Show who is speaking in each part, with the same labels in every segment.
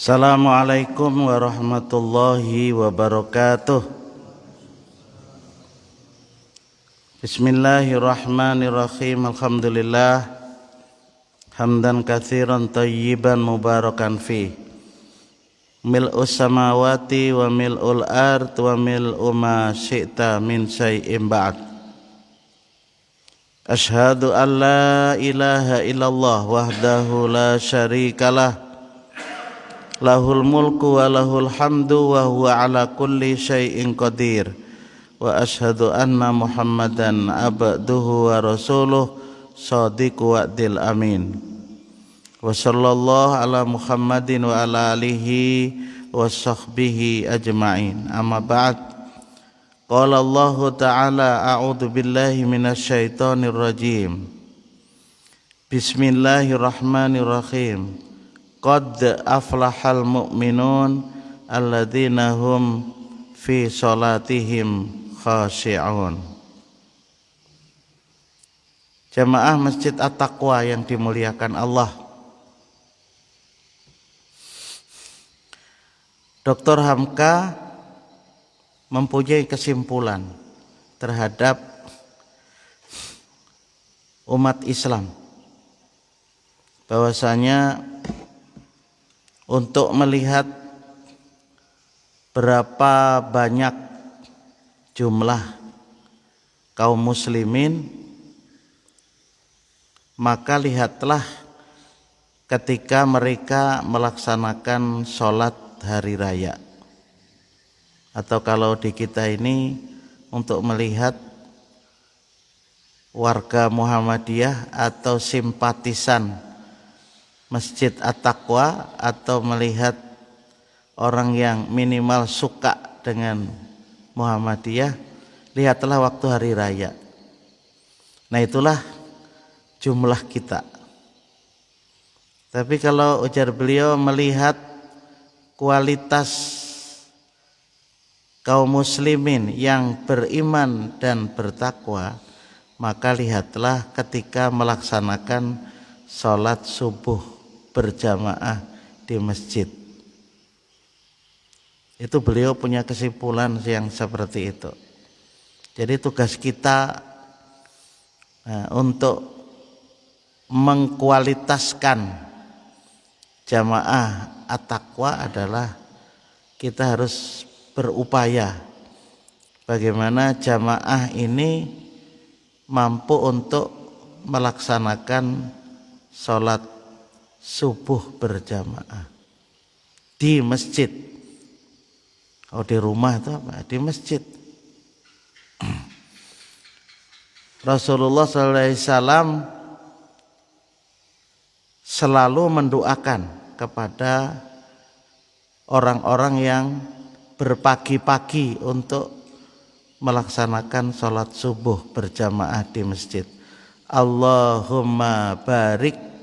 Speaker 1: Assalamualaikum warahmatullahi wabarakatuh. Bismillahirrahmanirrahim. Alhamdulillah hamdan katsiran thayyiban mubarakan fi mil'us samawati wa mil'ul ard wa mil'u ma syi'ta min syai'in ba'd. Asyhadu an la ilaha illallah wahdahu la syarikalah lahul mulku wa lahul hamdu wa huwa ala kulli syai'in qadir. Wa asyhadu anna Muhammadan abduhu wa rasuluh shadiqu wa'dil amin. Wa sallallahu ala Muhammadin wa ala alihi wa sahbihi ajma'in. Amma ba'd. Qala Allah ta'ala a'udzu billahi minasyaitonir rajim. Bismillahirrahmanirrahim. Qad aflahal mu'minun alladzina hum fi salatihim khashi'un. Jamaah Masjid At-Taqwa yang dimuliakan Allah, Dr. Hamka mempunyai kesimpulan terhadap umat Islam bahwasanya untuk melihat berapa banyak jumlah kaum muslimin, maka lihatlah ketika mereka melaksanakan sholat hari raya. Atau kalau di kita ini untuk melihat warga Muhammadiyah atau simpatisan Masjid At-Taqwa, atau melihat orang yang minimal suka dengan Muhammadiyah, lihatlah waktu hari raya. Nah, itulah jumlah kita. Tapi kalau ujar beliau melihat kualitas kaum muslimin yang beriman dan bertakwa, maka lihatlah ketika melaksanakan sholat subuh berjamaah di masjid. Itu beliau punya kesimpulan yang seperti itu. Jadi tugas kita untuk mengkualitaskan jamaah At-Taqwa adalah kita harus berupaya bagaimana jamaah ini mampu untuk melaksanakan sholat subuh berjamaah di masjid. Oh, di rumah itu apa? Di masjid. Rasulullah SAW selalu mendoakan kepada orang-orang yang berpagi-pagi untuk melaksanakan sholat subuh berjamaah di masjid. Allahumma barik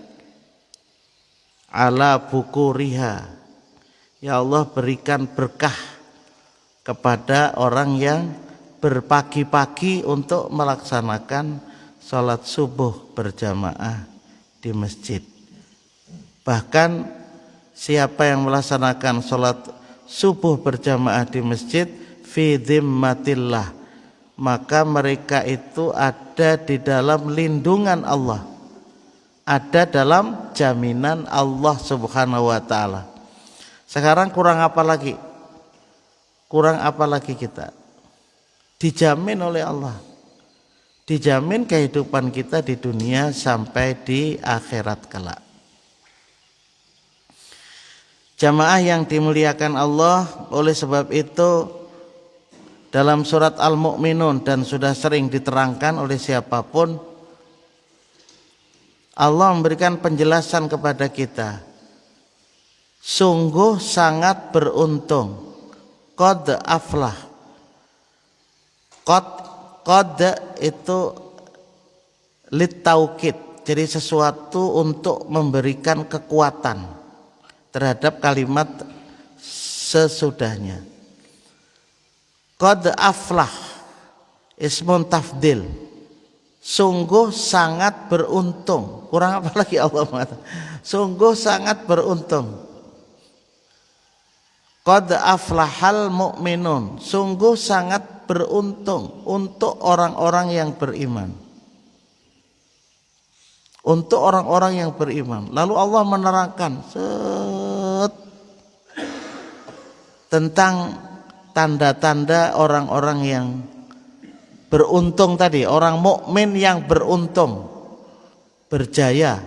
Speaker 1: ala bukuriha. Ya Allah, berikan berkah kepada orang yang berpagi-pagi untuk melaksanakan sholat subuh berjamaah di masjid. Bahkan siapa yang melaksanakan sholat subuh berjamaah di masjid fi dhimmatillah, maka mereka itu ada di dalam lindungan Allah, ada dalam jaminan Allah Subhanahu wa ta'ala. Sekarang kurang apa lagi? Kurang apa lagi kita? Dijamin oleh Allah. Dijamin kehidupan kita di dunia sampai di akhirat kelak. Jamaah yang dimuliakan Allah, oleh sebab itu dalam surat Al-Mu'minun, dan sudah sering diterangkan oleh siapapun, Allah memberikan penjelasan kepada kita. Sungguh sangat beruntung. Qad aflah. Qad itu litaukid, jadi sesuatu untuk memberikan kekuatan terhadap kalimat sesudahnya. Qad aflah ismun tafdil, sungguh sangat beruntung. Kurang apa lagi Allah mengatakan? Sungguh sangat beruntung. Qad aflahal mu'minun, sungguh sangat beruntung untuk orang-orang yang beriman. Untuk orang-orang yang beriman. Lalu Allah menerangkan tentang tanda-tanda orang-orang yang beruntung tadi, orang mukmin yang beruntung, berjaya.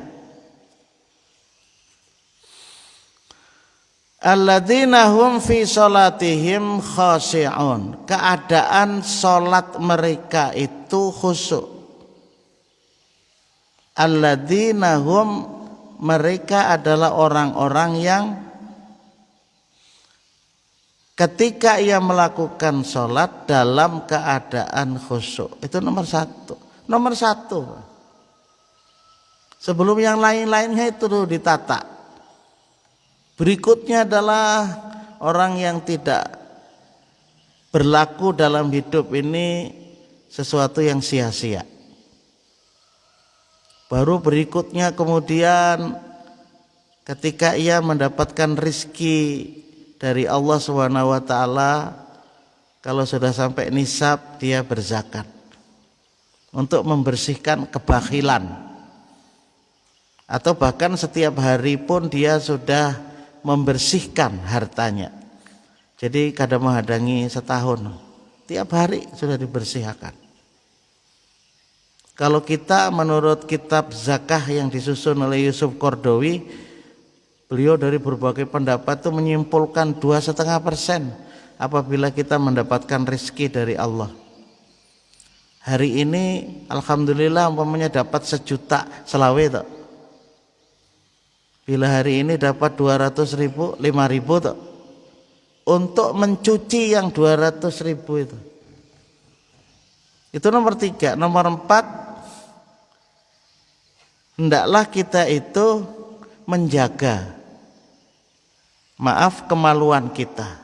Speaker 1: Alladzina hum fi salatihim khashi'un, keadaan salat mereka itu khusyuk. Alladzina hum, mereka adalah orang-orang yang ketika ia melakukan salat dalam keadaan khusyuk. Itu nomor satu. Nomor satu. Sebelum yang lain-lainnya itu ditata. Berikutnya adalah orang yang tidak berlaku dalam hidup ini sesuatu yang sia-sia. Baru berikutnya kemudian ketika ia mendapatkan rizki dari Allah SWT, kalau sudah sampai nisab dia berzakat untuk membersihkan kebakhilan, atau bahkan setiap hari pun dia sudah membersihkan hartanya. Jadi kadang menghadangi setahun, tiap hari sudah dibersihkan. Kalau kita menurut kitab zakah yang disusun oleh Yusuf Qaradawi, beliau dari berbagai pendapat itu menyimpulkan 2,5% apabila kita mendapatkan rezeki dari Allah. Hari ini alhamdulillah umpamanya dapat 1 juta selawe itu. Bila hari ini dapat 200.000, 5.000 itu untuk mencuci yang 200.000 itu. Itu nomor 3. Nomor 4, hendaklah kita itu menjaga kemaluan kita,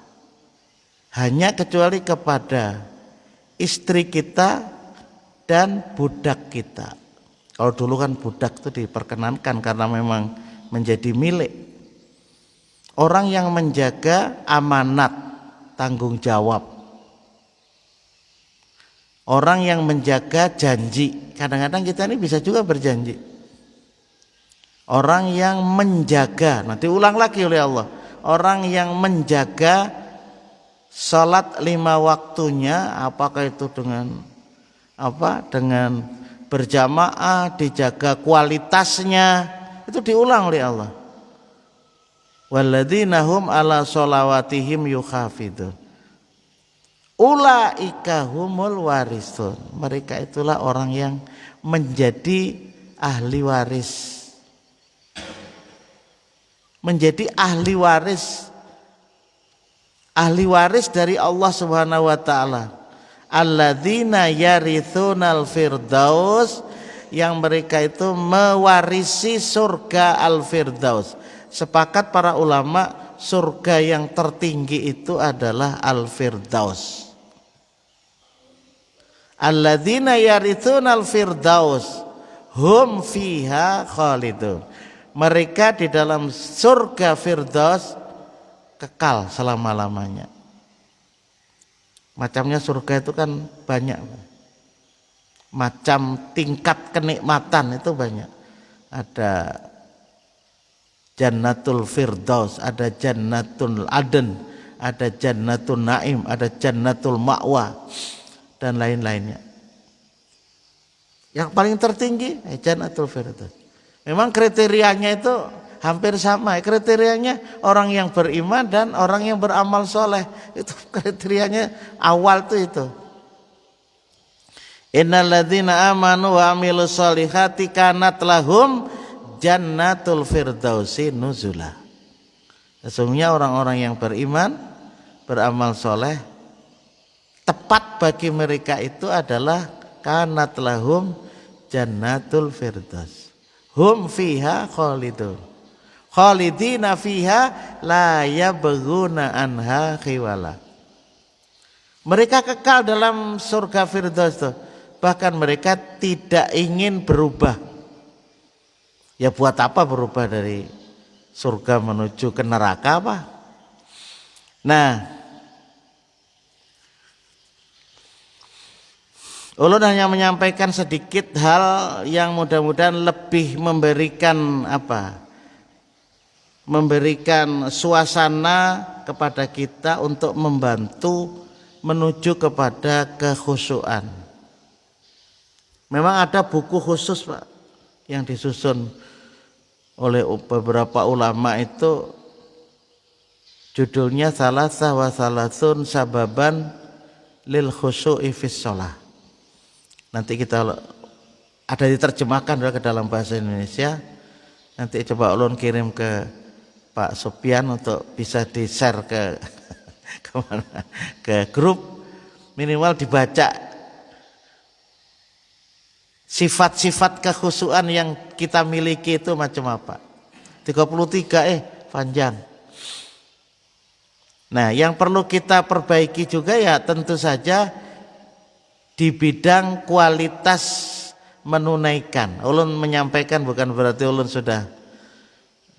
Speaker 1: hanya kecuali kepada istri kita dan budak kita. Kalau dulu kan budak itu diperkenankan karena memang menjadi milik. Orang yang menjaga amanat, tanggung jawab. Orang yang menjaga janji. Kadang-kadang kita ini bisa juga berjanji. Orang yang menjaga, nanti ulang lagi oleh Allah, orang yang menjaga salat 5 waktunya, apakah itu dengan berjamaah, dijaga kualitasnya, itu diulang oleh Allah. Walladzina hum ala sholawatihim yukhafidun, ulaika humul warisun, mereka itulah orang yang menjadi ahli waris. Menjadi ahli waris dari Allah Subhanahu wa taala. Alladzina yarithunal firdaus, yang mereka itu mewarisi surga al-firdaus. Sepakat para ulama, surga yang tertinggi itu adalah al-firdaus. Alladzina yarithunal firdaus hum fiha khalidun, mereka di dalam surga firdaus kekal selama-lamanya. Macamnya surga itu kan banyak, macam tingkat kenikmatan itu banyak. Ada Jannatul Firdaus, ada Jannatul Aden, ada Jannatul Naim, ada Jannatul Ma'wa dan lain-lainnya. Yang paling tertinggi Jannatul Firdaus. Memang kriterianya itu hampir sama. Kriterianya orang yang beriman dan orang yang beramal soleh. Itu kriterianya awal tuh itu. Innalladzina amanu wa amilus solihati kanat lahum jannatul firdausi nuzula. Sesungguhnya orang-orang yang beriman, beramal soleh, tepat bagi mereka itu adalah kanat lahum jannatul firdaus. Hum fiha khalidun, khalidina fiha la yabghuna anha khiwala. Mereka kekal dalam surga firdaus tuh. Bahkan mereka tidak ingin berubah. Ya buat apa berubah dari surga menuju ke neraka apa? Nah, ulun hanya menyampaikan sedikit hal yang mudah-mudahan lebih memberikan memberikan suasana kepada kita untuk membantu menuju kepada kekhusyuan. Memang ada buku khusus Pak yang disusun oleh beberapa ulama, itu judulnya Salasah wa Salasun Sababan lil Khusyu'i fis Shalah. Nanti kita ada diterjemahkan ke dalam bahasa Indonesia. Nanti coba ulun kirim ke Pak Sopian untuk bisa di-share ke kemana, ke grup, minimal dibaca sifat-sifat kekhusyuan yang kita miliki itu macam apa. 33 panjang. Nah, yang perlu kita perbaiki juga ya tentu saja di bidang kualitas menunaikan. Ulun menyampaikan bukan berarti ulun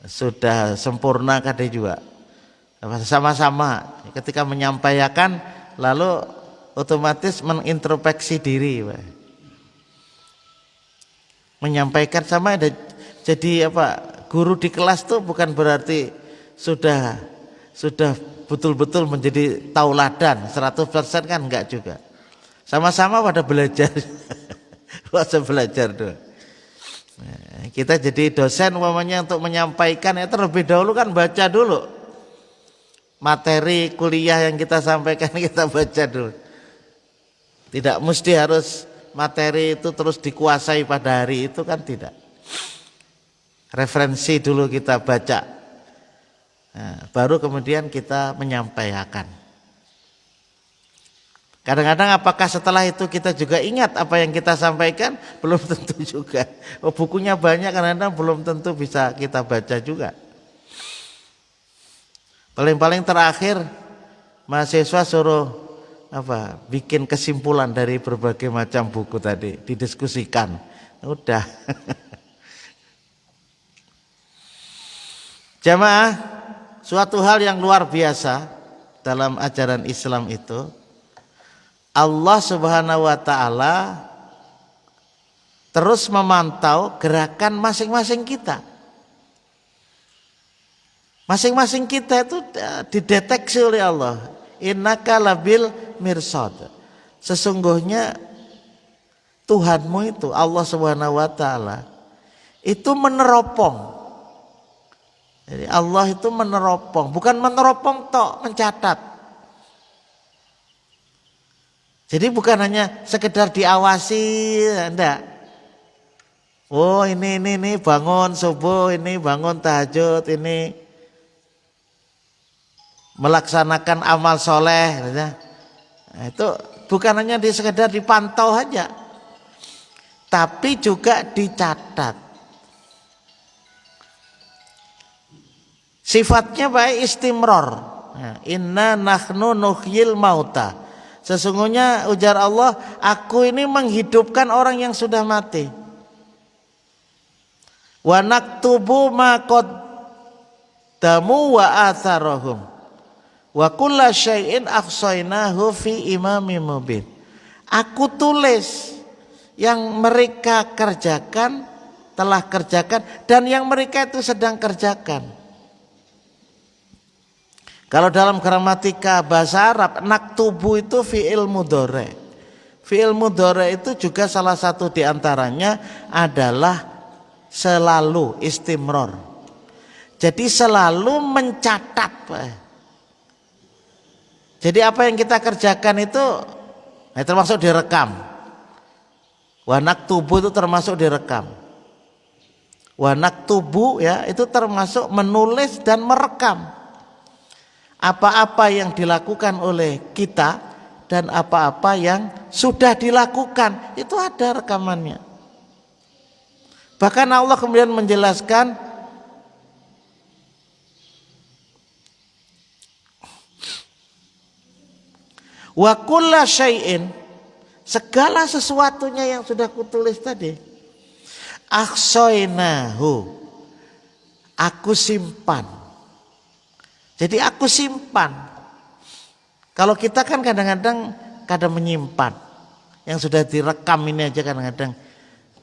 Speaker 1: sudah sempurna kadang juga. Sama-sama ketika menyampaikan lalu otomatis mengintrospeksi diri. Menyampaikan sama ada jadi guru di kelas tuh bukan berarti sudah betul-betul menjadi tauladan 100% kan enggak juga. Sama-sama pada belajar. Masa belajar tuh. Nah, kita jadi dosen umpamanya untuk menyampaikan ya terlebih dahulu kan baca dulu. Materi kuliah yang kita sampaikan kita baca dulu. Tidak mesti harus materi itu terus dikuasai pada hari itu kan tidak. Referensi dulu kita baca. Nah, baru kemudian kita menyampaikan. Kadang-kadang apakah setelah itu kita juga ingat apa yang kita sampaikan? Belum tentu juga. Bukunya banyak, kadang-kadang belum tentu bisa kita baca juga. Paling-paling terakhir mahasiswa suruh bikin kesimpulan dari berbagai macam buku tadi, didiskusikan. Udah. Jamaah, suatu hal yang luar biasa dalam ajaran Islam itu, Allah Subhanahu wa taala terus memantau gerakan masing-masing kita. Masing-masing kita itu dideteksi oleh Allah. Innaka labil mirsad. Sesungguhnya Tuhanmu itu Allah Subhanahu wa taala itu meneropong. Jadi Allah itu meneropong, bukan meneropong tok, mencatat. Jadi bukan hanya sekedar diawasi, enggak. Oh ini bangun subuh, ini bangun tahajud, ini melaksanakan amal soleh. Nah, itu bukan hanya sekedar dipantau saja, tapi juga dicatat. Sifatnya baik istimror. Inna nahnu nuhyil mauta. Sesungguhnya ujar Allah, aku ini menghidupkan orang yang sudah mati. Wa naktubu ma qaddamu wa atharahum. Wa kulla syai'in ahsainahu fi imamin mubin. Aku tulis yang mereka kerjakan, telah kerjakan, dan yang mereka itu sedang kerjakan. Kalau dalam gramatika bahasa Arab, naktubu itu fi'il mudhari. Fi'il mudhari itu juga salah satu diantaranya adalah selalu istimror. Jadi selalu mencatat. Jadi apa yang kita kerjakan itu termasuk direkam. Wa naktubu itu termasuk direkam. Wa naktubu ya itu termasuk menulis dan merekam. Apa-apa yang dilakukan oleh kita dan apa-apa yang sudah dilakukan itu ada rekamannya. Bahkan Allah kemudian menjelaskan wa kulla syai'in, segala sesuatunya yang sudah kutulis tadi, ahsainahu, aku simpan. Jadi aku simpan. Kalau kita kan kadang-kadang menyimpan. Yang sudah direkam ini aja kadang-kadang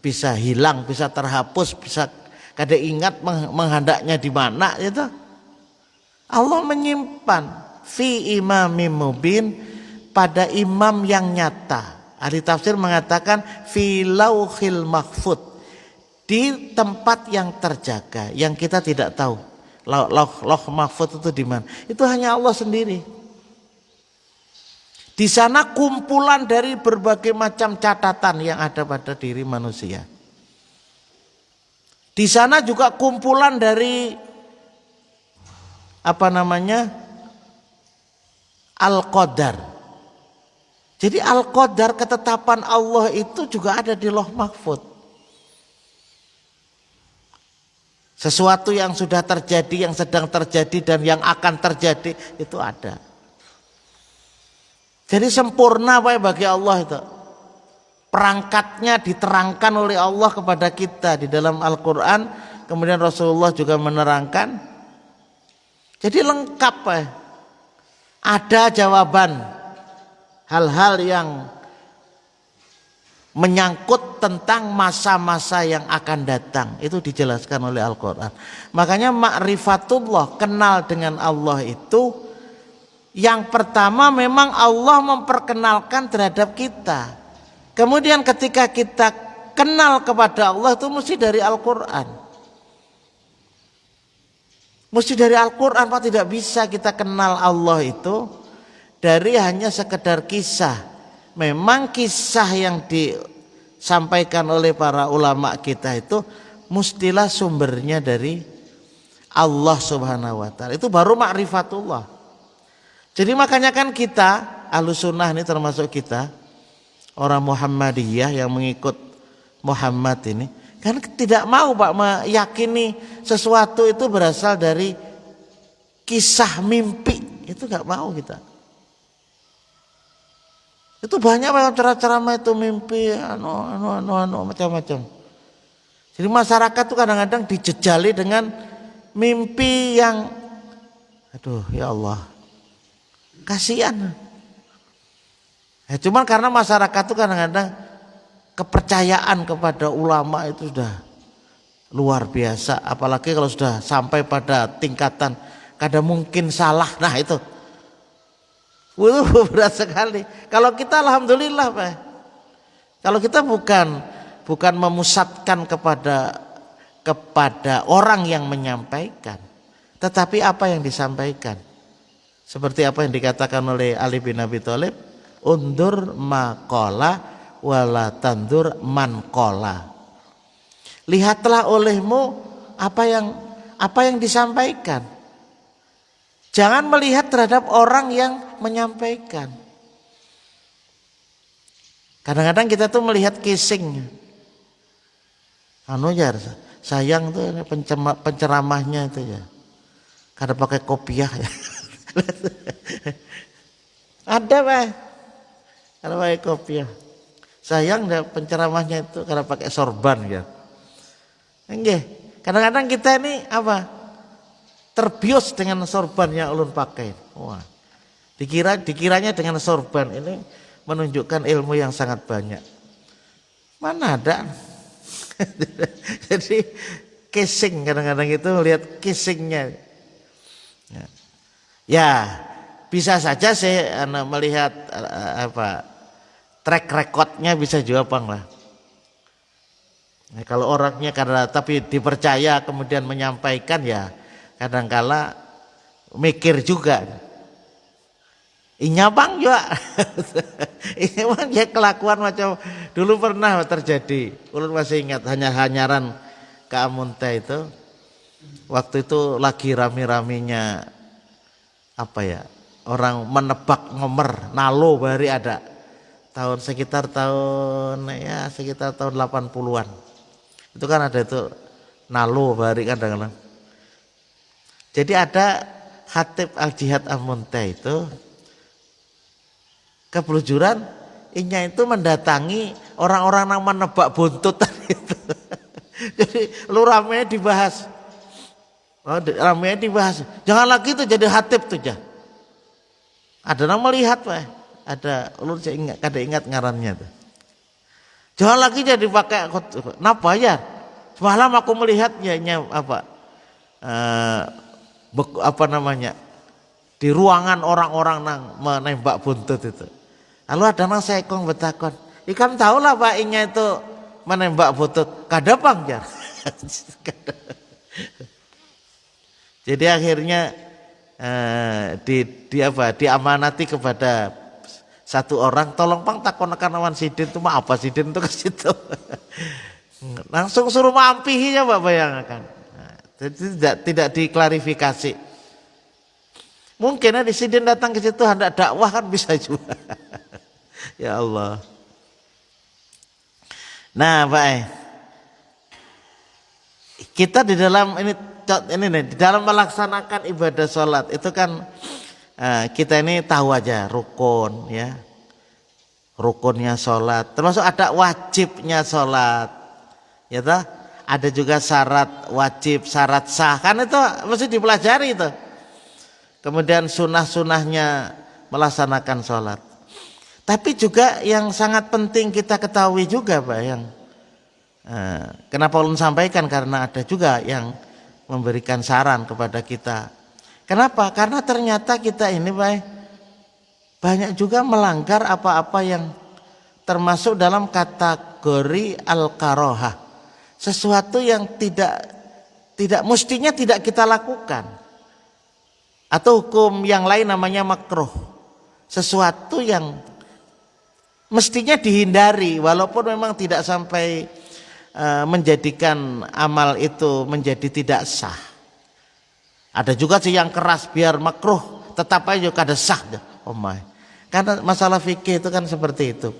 Speaker 1: bisa hilang, bisa terhapus, bisa kadang ingat menghendaknya di mana itu. Allah menyimpan fi imamim mubin, pada imam yang nyata. Ahli tafsir mengatakan fi lauhil mahfud, di tempat yang terjaga, yang kita tidak tahu. Lauh mahfud itu di mana? Itu hanya Allah sendiri. Di sana kumpulan dari berbagai macam catatan yang ada pada diri manusia. Di sana juga kumpulan dari Al-Qadar. Jadi Al-Qadar, ketetapan Allah itu juga ada di Lauh Mahfud. Sesuatu yang sudah terjadi, yang sedang terjadi, dan yang akan terjadi itu ada. Jadi sempurna bagi Allah itu. Perangkatnya diterangkan oleh Allah kepada kita di dalam Al-Quran. Kemudian Rasulullah juga menerangkan. Jadi lengkap Ada jawaban hal-hal yang menyangkut tentang masa-masa yang akan datang. Itu dijelaskan oleh Al-Quran. Makanya ma'rifatullah, kenal dengan Allah itu, yang pertama memang Allah memperkenalkan terhadap kita. Kemudian ketika kita kenal kepada Allah itu mesti dari Al-Quran. Mesti dari Al-Quran, Pak. Tidak bisa kita kenal Allah itu dari hanya sekedar kisah. Memang kisah yang disampaikan oleh para ulama kita itu mestilah sumbernya dari Allah Subhanahu wa ta'ala. Itu baru ma'rifatullah. Jadi makanya kan kita Ahlus Sunnah ini, termasuk kita orang Muhammadiyah yang mengikut Muhammad ini, kan tidak mau Pak meyakini sesuatu itu berasal dari kisah mimpi. Itu gak mau kita. Itu banyak cara-cara itu mimpi macam-macam. Jadi masyarakat itu kadang-kadang dijejali dengan mimpi yang aduh ya Allah, kasihan. Cuman karena masyarakat itu kadang-kadang kepercayaan kepada ulama itu sudah luar biasa, apalagi kalau sudah sampai pada tingkatan kadang mungkin salah. Nah itu berat sekali. Kalau kita alhamdulillah Pak. Kalau kita bukan memusatkan kepada orang yang menyampaikan, tetapi apa yang disampaikan. Seperti apa yang dikatakan oleh Ali bin Abi Thalib, undur maqala wala tandur man qala. Lihatlah olehmu apa yang disampaikan. Jangan melihat terhadap orang yang menyampaikan. Kadang-kadang kita tuh melihat casing. Sayang tuh penceramahnya itu ya. Karena pakai kopiah ya. Ada Pak. Karena pakai kopiah. Sayang deh penceramahnya itu karena pakai sorban ya. Enggak. Kadang-kadang kita ini terbius dengan sorban yang ulun pakai. Wah. Dikiranya dengan sorban ini menunjukkan ilmu yang sangat banyak. Mana ada. Jadi casing, kadang-kadang itu melihat casingnya. Ya, bisa saja saya melihat track recordnya bisa juga Bang lah. Nah, kalau orangnya tapi dipercaya kemudian menyampaikan ya kadangkala mikir juga. Inya Bang juga. Ini Bang ya kelakuan macam dulu pernah terjadi. Ulun masih ingat hanyaran ke Amunte itu. Waktu itu lagi rame-ramenya orang menebak nomor nalo bari ada. Sekitar tahun 80-an. Itu kan ada itu nalo bari kadang-kadang. Jadi ada Khatib Al-Jihad Amunte itu kebelujuran inya itu mendatangi orang-orang yang menebak buntutan itu. Jadi ramenya dibahas. Ramenya dibahas. Jangan lagi itu jadi khatib tuh ya. Ada orang melihat Pak, ada ulun saya ingat, kada ingat ngarannya tuh. Jangan lagi jadi pakai napa ya? Semalam aku melihatnya apa? Apa namanya? Di ruangan orang-orang nang menembak buntut itu. Lalu ada nang sekong betakon. Ikan tahu lah Pak inya itu menembak buntut. Kada pang jar. Jadi akhirnya diamanati kepada satu orang, tolong pang takonakan awan sidin itu mah apa sidin itu ke situ. Langsung suruh mampihi ya Pak, bayangkan. Nah, jadi tidak diklarifikasi. Mungkin di sidin datang ke situ hendak dakwah kan bisa juga. Ya Allah. Nah Pak, kita di dalam ini nih, di dalam melaksanakan ibadah sholat itu kan kita ini tahu aja rukun ya, rukunnya sholat, termasuk ada wajibnya sholat, ya toh? Ada juga syarat wajib, syarat sah, kan itu mesti dipelajari itu. Kemudian sunah-sunahnya melaksanakan sholat. Tapi juga yang sangat penting kita ketahui juga Pak, yang kenapa ulun sampaikan, karena ada juga yang memberikan saran kepada kita. Kenapa? Karena ternyata kita ini banyak juga melanggar apa-apa yang termasuk dalam kategori al-karohah. Sesuatu yang tidak mestinya tidak kita lakukan. Atau hukum yang lain namanya makruh. Sesuatu yang mestinya dihindari walaupun memang tidak sampai menjadikan amal itu menjadi tidak sah. Ada juga sih yang keras biar makruh tetap aja kada sah. Oh my. Karena masalah fikih itu kan seperti itu.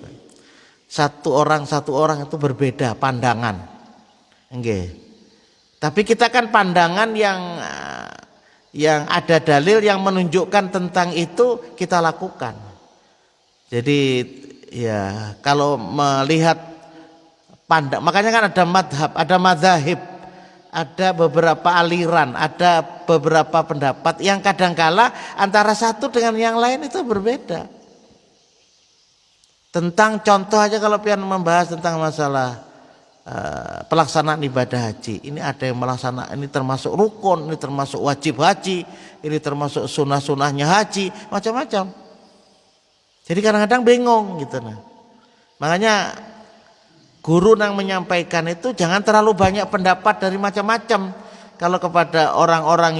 Speaker 1: Satu orang itu berbeda pandangan. Nggih. Tapi kita kan pandangan yang ada dalil yang menunjukkan tentang itu kita lakukan. Jadi ya kalau melihat makanya kan ada madhab, ada madzahib, ada beberapa aliran, ada beberapa pendapat yang kadangkala antara satu dengan yang lain itu berbeda. Tentang contoh aja kalau pian membahas tentang masalah pelaksanaan ibadah haji, ini ada yang melaksanakan, ini termasuk rukun, ini termasuk wajib haji, ini termasuk sunah-sunahnya haji, macam-macam. Jadi kadang-kadang bingung gitu nah. Makanya guru yang menyampaikan itu jangan terlalu banyak pendapat dari macam-macam. Kalau kepada orang-orang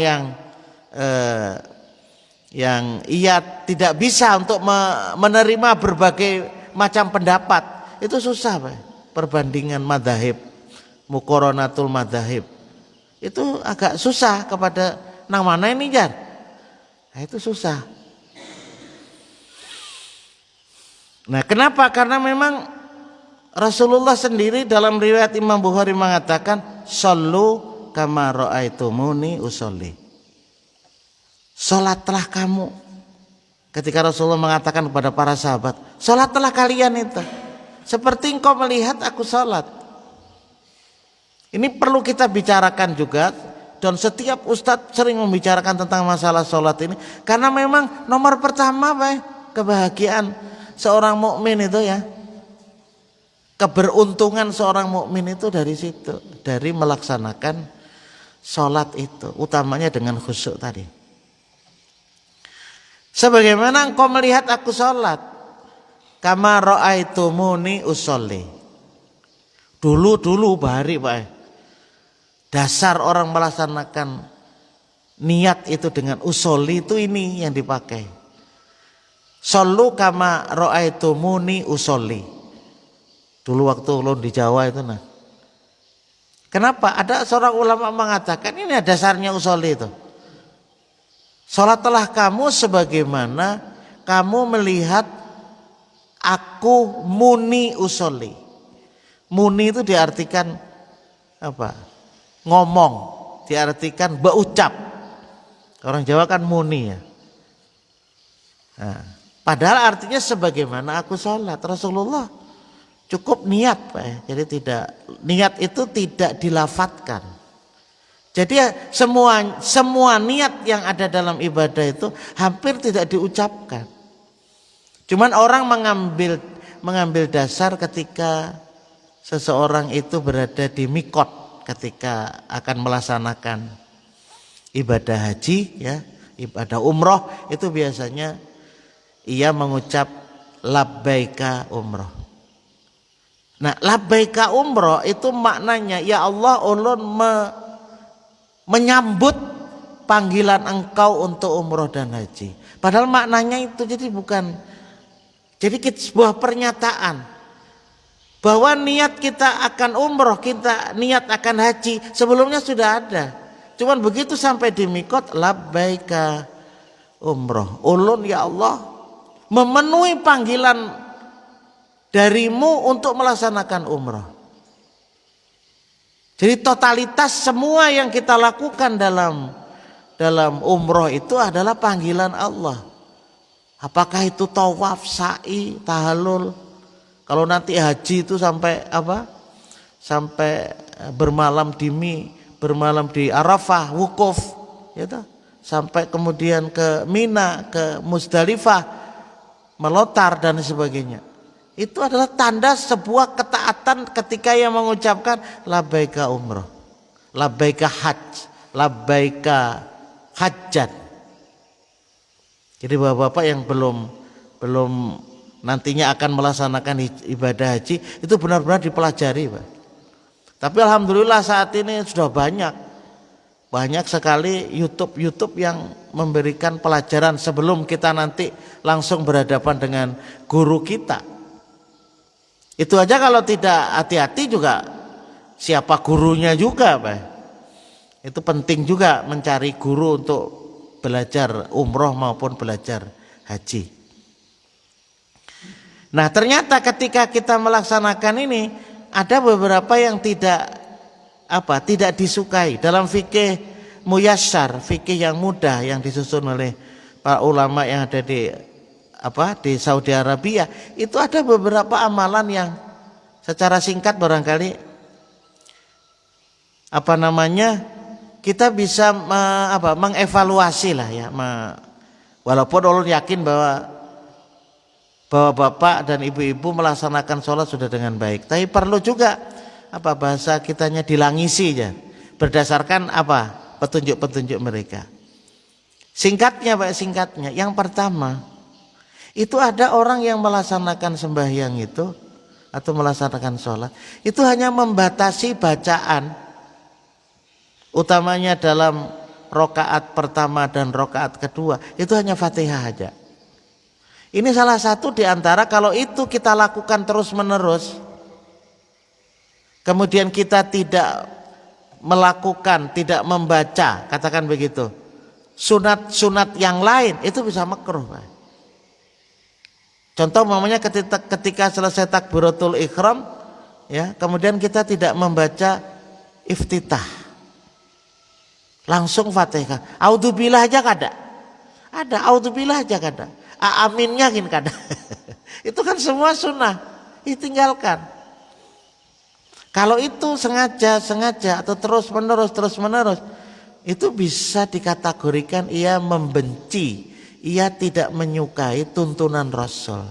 Speaker 1: yang ia tidak bisa untuk menerima berbagai macam pendapat, itu susah Pak. Perbandingan madzhab, muqaranatul madzhab itu agak susah kepada nang mana ini jar. Nah, itu susah. Nah, kenapa? Karena memang Rasulullah sendiri dalam riwayat Imam Bukhari mengatakan, "Shallu kama ra'aitumuni usolli." Salatlah kamu. Ketika Rasulullah mengatakan kepada para sahabat, "Salatlah kalian itu seperti engkau melihat aku salat." Ini perlu kita bicarakan juga, dan setiap ustadz sering membicarakan tentang masalah salat ini karena memang nomor pertama kebahagiaan seorang mukmin itu ya. Keberuntungan seorang mukmin itu dari situ, dari melaksanakan sholat itu, utamanya dengan khusyuk tadi. Sebagaimana engkau melihat aku sholat, kama ra'aitumuni usolli. Dulu bahari Pak, dasar orang melaksanakan niat itu dengan usolli itu ini yang dipakai. Shollu kama ra'aitumuni usolli. Dulu waktu ulun di Jawa itu nah. Kenapa? Ada seorang ulama mengatakan ini dasarnya usolli itu. Salatlah kamu sebagaimana kamu melihat aku muni usolli. Muni itu diartikan apa? Ngomong, diartikan berucap. Orang Jawa kan muni ya. Nah, padahal artinya sebagaimana aku sholat. Rasulullah cukup niat Pak ya. Jadi niat itu tidak dilafatkan. Jadi ya, semua niat yang ada dalam ibadah itu hampir tidak diucapkan. Cuman orang mengambil dasar ketika seseorang itu berada di mikot ketika akan melaksanakan ibadah haji, ya, ibadah umroh itu biasanya ia mengucap labbaika umroh. Nah, labbaika umroh itu maknanya ya Allah, ulun menyambut panggilan engkau untuk umroh dan haji. Padahal maknanya itu jadi sebuah pernyataan bahwa niat kita akan umroh, kita niat akan haji sebelumnya sudah ada. Cuman begitu sampai di mikot labbaika umroh, ulun ya Allah memenuhi panggilan darimu untuk melaksanakan umroh. Jadi totalitas semua yang kita lakukan dalam umroh itu adalah panggilan Allah. Apakah itu tawaf, sa'i, tahallul. Kalau nanti haji itu sampai apa? Sampai bermalam di Arafah, wukuf, ya toh? Sampai kemudian ke Mina, ke Muzdalifah, melotar dan sebagainya. Itu adalah tanda sebuah ketaatan ketika yang mengucapkan labbaika umroh, labbaika hajj, labbaika hajjat. Jadi bapak-bapak yang belum nantinya akan melaksanakan ibadah haji itu benar-benar dipelajari, Pak. Tapi alhamdulillah saat ini sudah banyak sekali YouTube yang memberikan pelajaran sebelum kita nanti langsung berhadapan dengan guru kita. Itu aja kalau tidak hati-hati juga siapa gurunya juga, Pak. Itu penting juga mencari guru untuk belajar umroh maupun belajar haji. Nah, ternyata ketika kita melaksanakan ini ada beberapa yang tidak disukai dalam fikih muyassar, fikih yang mudah yang disusun oleh para ulama yang ada di Saudi Arabia. Itu ada beberapa amalan yang secara singkat barangkali kita bisa mengevaluasi lah ya, walaupun ulun yakin bahwa bapak dan ibu-ibu melaksanakan sholat sudah dengan baik, tapi perlu juga bahasa kitanya dilangisi ya, berdasarkan petunjuk-petunjuk mereka. Singkatnya yang pertama itu ada orang yang melaksanakan sembahyang itu atau melaksanakan sholat itu hanya membatasi bacaan, utamanya dalam rokaat pertama dan rokaat kedua itu hanya Fatihah aja. Ini salah satu di antara kalau itu kita lakukan terus menerus, kemudian kita tidak membaca, katakan begitu, sunat yang lain, itu bisa makruh, Pak. Contoh umpamanya ketika selesai takbiratul ihram ya, kemudian kita tidak membaca iftitah, langsung Fatihah. A'udzubillah aja kada. Ada a'udzubillah aja kada. Aminnya gini kada. Itu kan semua sunnah, ditinggalkan. Kalau itu sengaja atau terus menerus itu bisa dikategorikan ia membenci, ia tidak menyukai tuntunan Rasul.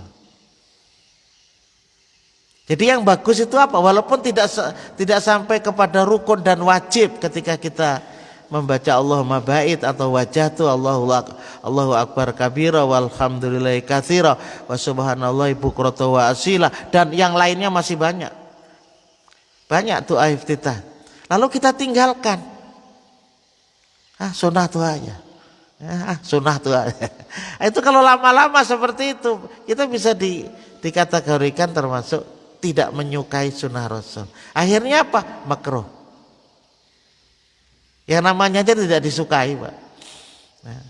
Speaker 1: Jadi yang bagus itu apa? Walaupun tidak sampai kepada rukun dan wajib ketika kita membaca Allahumma ba'id atau wajhatu Allahu akbar kabira walhamdulillahi katsira wa subhanallahi bukrata wa asila dan yang lainnya masih banyak doa iftitah. Lalu kita tinggalkan. Sunnah tuh aja. Sunnah tuh aja. Itu kalau lama-lama seperti itu kita bisa dikategorikan termasuk tidak menyukai sunnah Rasul. Akhirnya apa? Makruh. Yang namanya aja tidak disukai, Pak. Nah,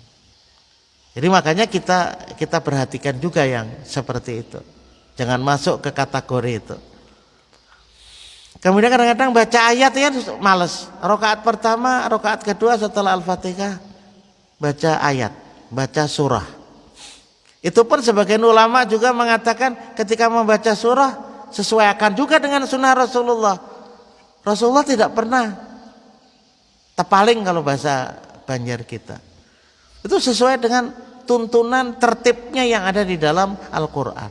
Speaker 1: jadi makanya kita perhatikan juga yang seperti itu. Jangan masuk ke kategori itu. Kemudian kadang-kadang baca ayat ya males. Rakaat pertama, rakaat kedua setelah Al-Fatihah baca ayat, baca surah. Itu pun sebagian ulama juga mengatakan ketika membaca surah sesuaikan juga dengan sunnah Rasulullah. Rasulullah tidak pernah tepaling kalau bahasa Banjar kita. Itu sesuai dengan tuntunan tertibnya yang ada di dalam Al-Quran.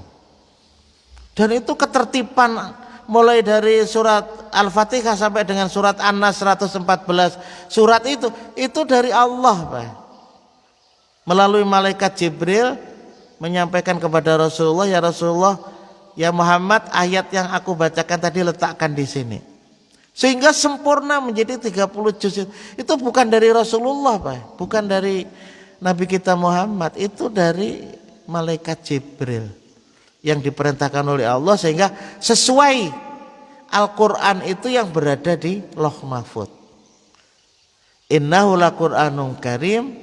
Speaker 1: Dan itu ketertiban mulai dari surat Al-Fatihah sampai dengan surat An-Nas 114 surat itu dari Allah, Pak. Melalui malaikat Jibril menyampaikan kepada Rasulullah, ya Rasulullah, ya Muhammad, ayat yang aku bacakan tadi letakkan di sini. Sehingga sempurna menjadi 30 juz. Itu bukan dari Rasulullah, Pak. Bukan dari Nabi kita Muhammad, itu dari malaikat Jibril yang diperintahkan oleh Allah, sehingga sesuai Al-Quran itu yang berada di Lauh Mahfuz. Innahu laqur'anun karim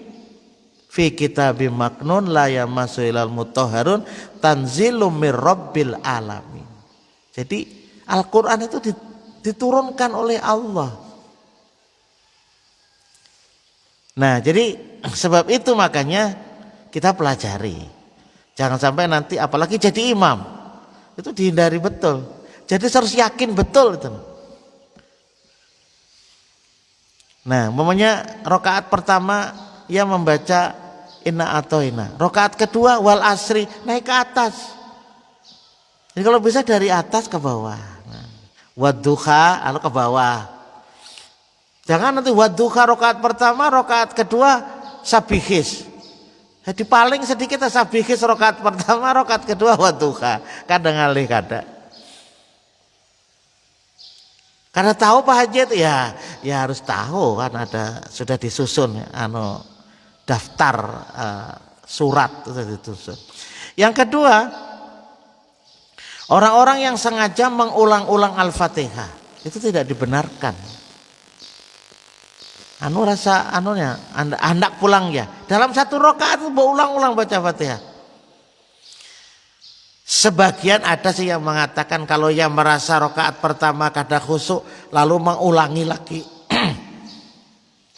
Speaker 1: fi kitabim maknun la yamassu ilal mutahharun tanzilum mir rabbil alamin. Jadi Al-Quran itu diturunkan oleh Allah. Nah, jadi sebab itu makanya kita pelajari. Jangan sampai nanti apalagi jadi imam itu dihindari betul. Jadi harus yakin betul itu. Nah, umpamanya rakaat pertama ia membaca inna atoina. Rakaat kedua wal asri, naik ke atas. Jadi kalau bisa dari atas ke bawah. Nah, wadduha lalu ke bawah. Jangan nanti wadduha rakaat pertama, rakaat kedua sabihis. Jadi paling sedikit sabihis rakaat pertama, rakaat kedua wadduha. Kadang alih kadang. Karena tahu Pak Haji itu ya harus tahu kan, ada sudah disusun daftar surat sudah disusun. Yang kedua, orang-orang yang sengaja mengulang-ulang Al-Fatihah itu tidak dibenarkan. Hendak pulang ya. Dalam satu rakaat itu berulang-ulang baca Fatihah. Sebagian ada sih yang mengatakan kalau yang merasa rakaat pertama kada khusyuk lalu mengulangi lagi.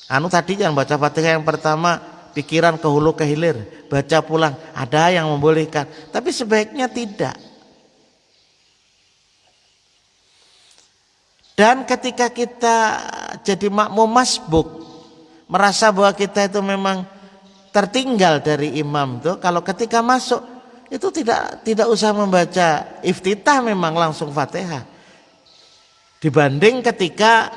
Speaker 1: Tadi yang baca Fatihah yang pertama pikiran ke hulu ke hilir, baca pulang, ada yang membolehkan, tapi sebaiknya tidak. Dan ketika kita jadi makmum masbuk, merasa bahwa kita itu memang tertinggal dari imam tuh, kalau ketika masuk itu tidak usah membaca iftitah, memang langsung Fatihah. Dibanding ketika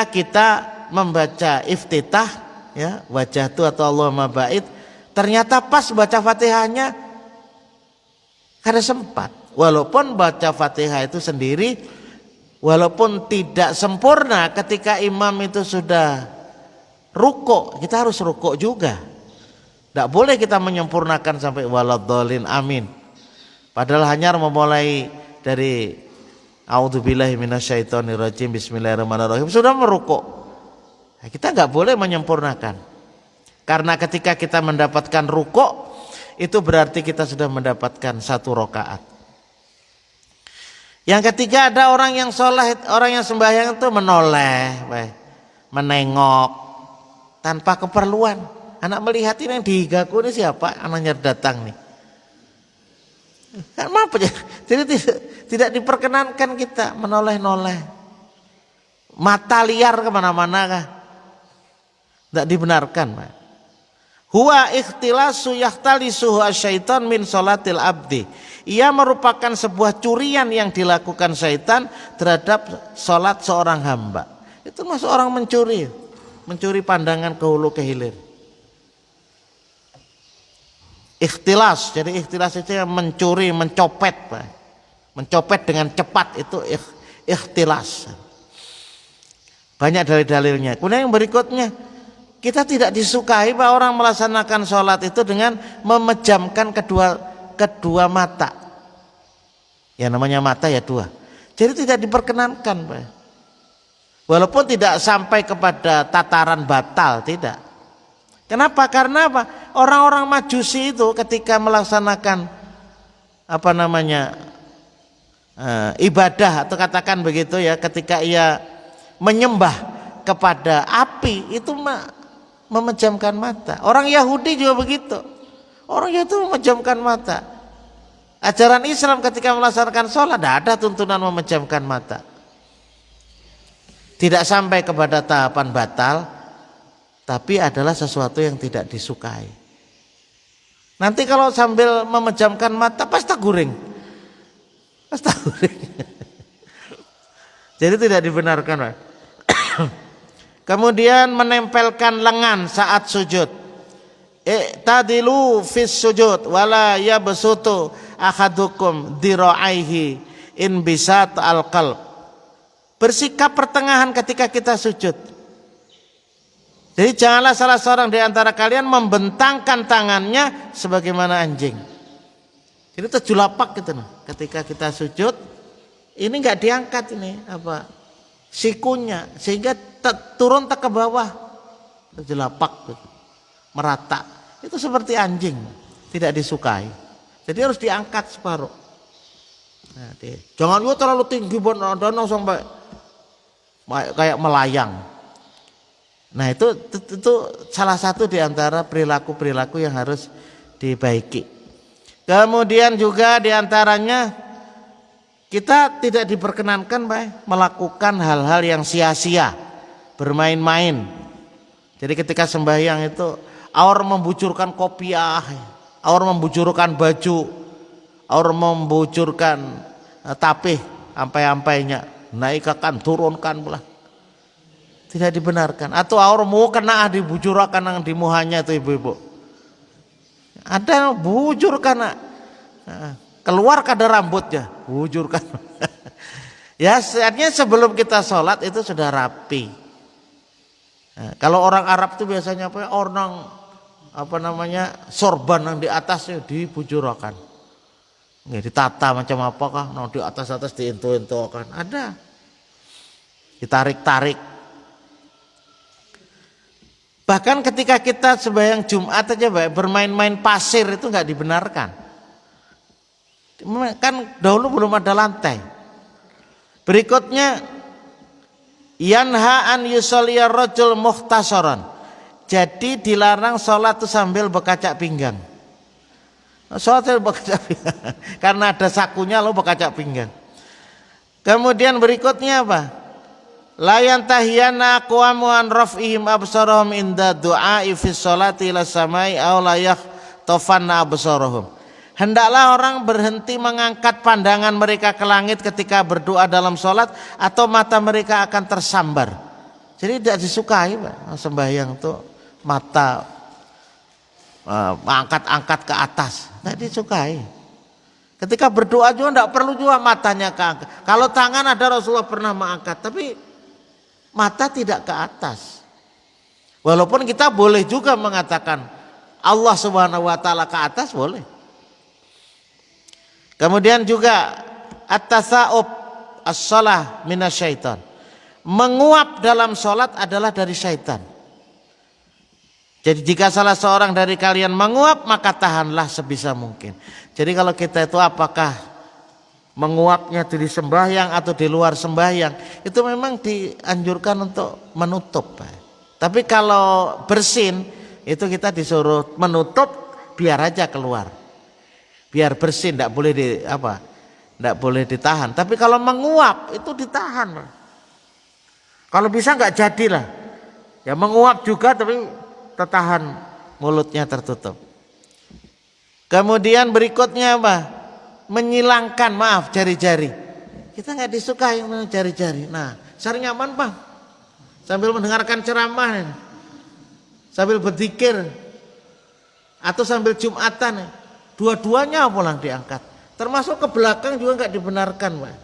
Speaker 1: kita membaca iftitah ya, wajahtu atau Allahumma ba'id, ternyata pas baca Fatihahnya kada sempat. Walaupun baca Fatihah itu sendiri walaupun tidak sempurna, ketika imam itu sudah rukuk, kita harus rukuk juga. Tidak boleh kita menyempurnakan sampai waladhdallin amin. Padahal hanya memulai dari a'udzubillahi minasyaitonirrajim bismillahirrahmanirrahim sudah merukuk. Nah, kita nggak boleh menyempurnakan. Karena ketika kita mendapatkan rukuk itu berarti kita sudah mendapatkan satu rakaat. Yang ketiga, ada orang yang sholat, orang yang sembahyang itu menoleh, menengok tanpa keperluan. Anak melihat ini yang dihigaku ini siapa? Anaknya datang nih. Kan apa ya? Jadi tidak diperkenankan kita menoleh-noleh. Mata liar kemana-mana kah? Tidak dibenarkan. Huwa ikhtilasu yahtalisuhu asyaitan min sholatil abdi. Ia merupakan sebuah curian yang dilakukan syaitan terhadap sholat seorang hamba. Itu masuk orang mencuri pandangan ke hulu ke hilir. Ikhtilas, jadi ikhtilas itu yang mencuri, mencopet, Pak. Mencopet dengan cepat itu ikhtilas. Banyak dalil-dalilnya. Kemudian yang berikutnya, kita tidak disukai bahwa orang melaksanakan sholat itu dengan memejamkan kedua mata. Ya namanya mata ya dua. Jadi tidak diperkenankan, Pak. Walaupun tidak sampai kepada tataran batal, tidak. Kenapa? Karena apa? Orang-orang Majusi itu ketika melaksanakan ibadah atau katakan begitu ya, ketika ia menyembah kepada api itu memejamkan mata. Orang Yahudi juga begitu. Orang Yahudi memejamkan mata. Ajaran Islam ketika melaksanakan sholat tidak ada tuntunan memejamkan mata. tidak sampai kepada tahapan batal, tapi adalah sesuatu yang tidak disukai. Nanti kalau sambil memejamkan mata pasti guring. Pasti guring. Jadi tidak dibenarkan, Pak. Kemudian menempelkan lengan saat sujud. I'tadilu fis sujud wala yabsutu ahadukum dira'aihi in bisat al-qalb. Bersikap pertengahan ketika kita sujud. Jadi janganlah salah seorang di antara kalian membentangkan tangannya sebagaimana anjing. Jadi terjulapak gitu nah. Ketika kita sujud, ini enggak diangkat ini sikunya sehingga turun ke bawah. Terjulapak gitu. Merata. Itu seperti anjing, tidak disukai. Jadi harus diangkat separuh. Nah, jangan juga terlalu tinggi danau sampai kayak melayang. Nah itu salah satu di antara perilaku-perilaku yang harus dibaiki. Kemudian juga di antaranya kita tidak diperkenankan melakukan hal-hal yang sia-sia, bermain-main. Jadi ketika sembahyang itu orang membucurkan kopiah, orang membucurkan baju, orang membucurkan tapih ampai-ampainya, naikkan turunkan pula. Tidak dibenarkan. Atau orang mau kena dibujurkan yang di muhanya itu ibu-ibu. Ada yang bujurkan, keluar kadar rambutnya, bujurkan. Ya artinya sebelum kita sholat itu sudah rapi. Nah, kalau orang Arab itu biasanya orang sorban yang di atasnya dibujurkan. Nggak ditata macam apakah? Nah di atas diintu-intukan. Ada. Ditarik-tarik. Bahkan ketika kita sembahyang Jumat aja bermain-main pasir itu nggak dibenarkan. Kan dahulu belum ada lantai. Berikutnya yanha an yusolliya rajul mukhtasaran. Jadi dilarang sholat itu sambil berkacak pinggang. Sholat sambil berkacak pinggang. Karena ada sakunya lo berkacak pinggang. Kemudian berikutnya apa? La yantahiyana aqwamu an raf'ihim absarahum inda du'a'i fi sholati ila samai aw la yakhtafanna absarahum. Hendaklah orang berhenti mengangkat pandangan mereka ke langit ketika berdoa dalam sholat atau mata mereka akan tersambar. Jadi tidak disukai Pak, sembahyang itu mata angkat-angkat ke atas, tidak disukai. Ketika berdoa juga tidak perlu juga matanya keangkat. Kalau tangan ada Rasulullah pernah mengangkat, tapi mata tidak ke atas. Walaupun kita boleh juga mengatakan Allah Subhanahu wa taala ke atas boleh. Kemudian juga at-tasa'ub as-shalah minasyaitan. Menguap dalam salat adalah dari syaitan. Jadi jika salah seorang dari kalian menguap maka tahanlah sebisa mungkin. Jadi kalau kita itu apakah menguapnya di sembahyang atau di luar sembahyang itu memang dianjurkan untuk menutup. Tapi kalau bersin itu kita disuruh menutup biar aja keluar, biar bersin, tidak boleh tidak boleh ditahan. Tapi kalau menguap itu ditahan. Kalau bisa nggak jadilah, ya menguap juga tapi tertahan, mulutnya tertutup. Kemudian berikutnya apa? Menyilangkan jari-jari. Kita nggak disukai jari-jari. Nah, cari nyaman Bang. Sambil mendengarkan ceramah, sambil berzikir, atau sambil Jumatan, dua-duanya pulang diangkat. Termasuk ke belakang juga nggak dibenarkan, Pak.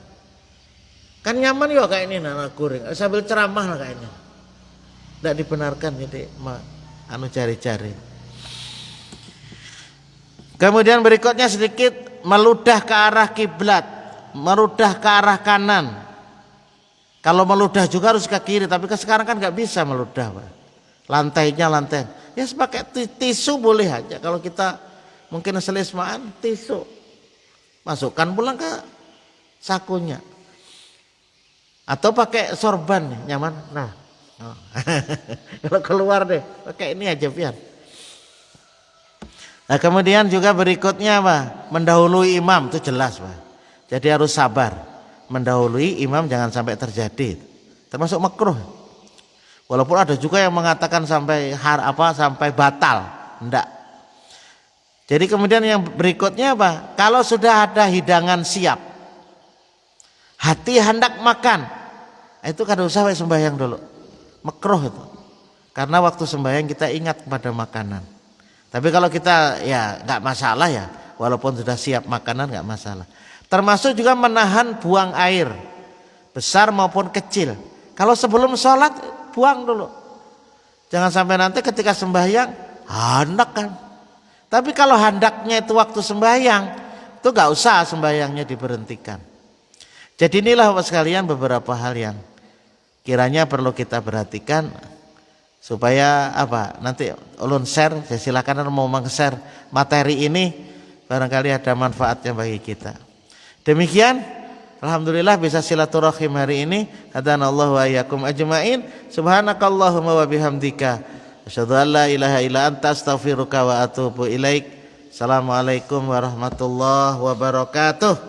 Speaker 1: Kan nyaman ya kayak ini, goreng. Sambil ceramah kayaknya. Nggak dibenarkan jadi jari-jari. Kemudian berikutnya sedikit meludah ke arah kiblat, meludah ke arah kanan. Kalau meludah juga harus ke kiri, tapi sekarang kan nggak bisa meludah, Pak. Lantainya lantai. Ya pakai tisu boleh aja. Kalau kita mungkin selismaan tisu, masukkan pulang ke sakunya. Atau pakai sorban nyaman. Nah, kalau keluar deh, pakai ini aja biar. Nah kemudian juga berikutnya apa? Mendahului imam itu jelas Pak. Jadi harus sabar. Mendahului imam jangan sampai terjadi. termasuk makruh. Walaupun ada juga yang mengatakan sampai sampai batal, enggak. Jadi kemudian yang berikutnya apa? Kalau sudah ada hidangan siap, hati hendak makan, itu kada usah sembahyang dulu. Makruh itu. Karena waktu sembahyang kita ingat kepada makanan. Tapi kalau kita ya enggak masalah ya, walaupun sudah siap makanan enggak masalah. Termasuk juga menahan buang air, besar maupun kecil. Kalau sebelum sholat buang dulu. Jangan sampai nanti ketika sembahyang hendak kan. Tapi kalau hendaknya itu waktu sembahyang, itu enggak usah sembahyangnya diberhentikan. Jadi inilah Bapak sekalian beberapa hal yang kiranya perlu kita perhatikan supaya nanti ulun share, ya silakan mau meng-share materi ini barangkali ada manfaatnya bagi kita. Demikian, alhamdulillah bisa silaturahim hari ini. Hadanallahu wa iyyakum ajmain. Subhanakallahumma wa bihamdika asyhadu an la ilaha illa anta astaghfiruka wa atubu ilaik. Assalamualaikum warahmatullahi wabarakatuh.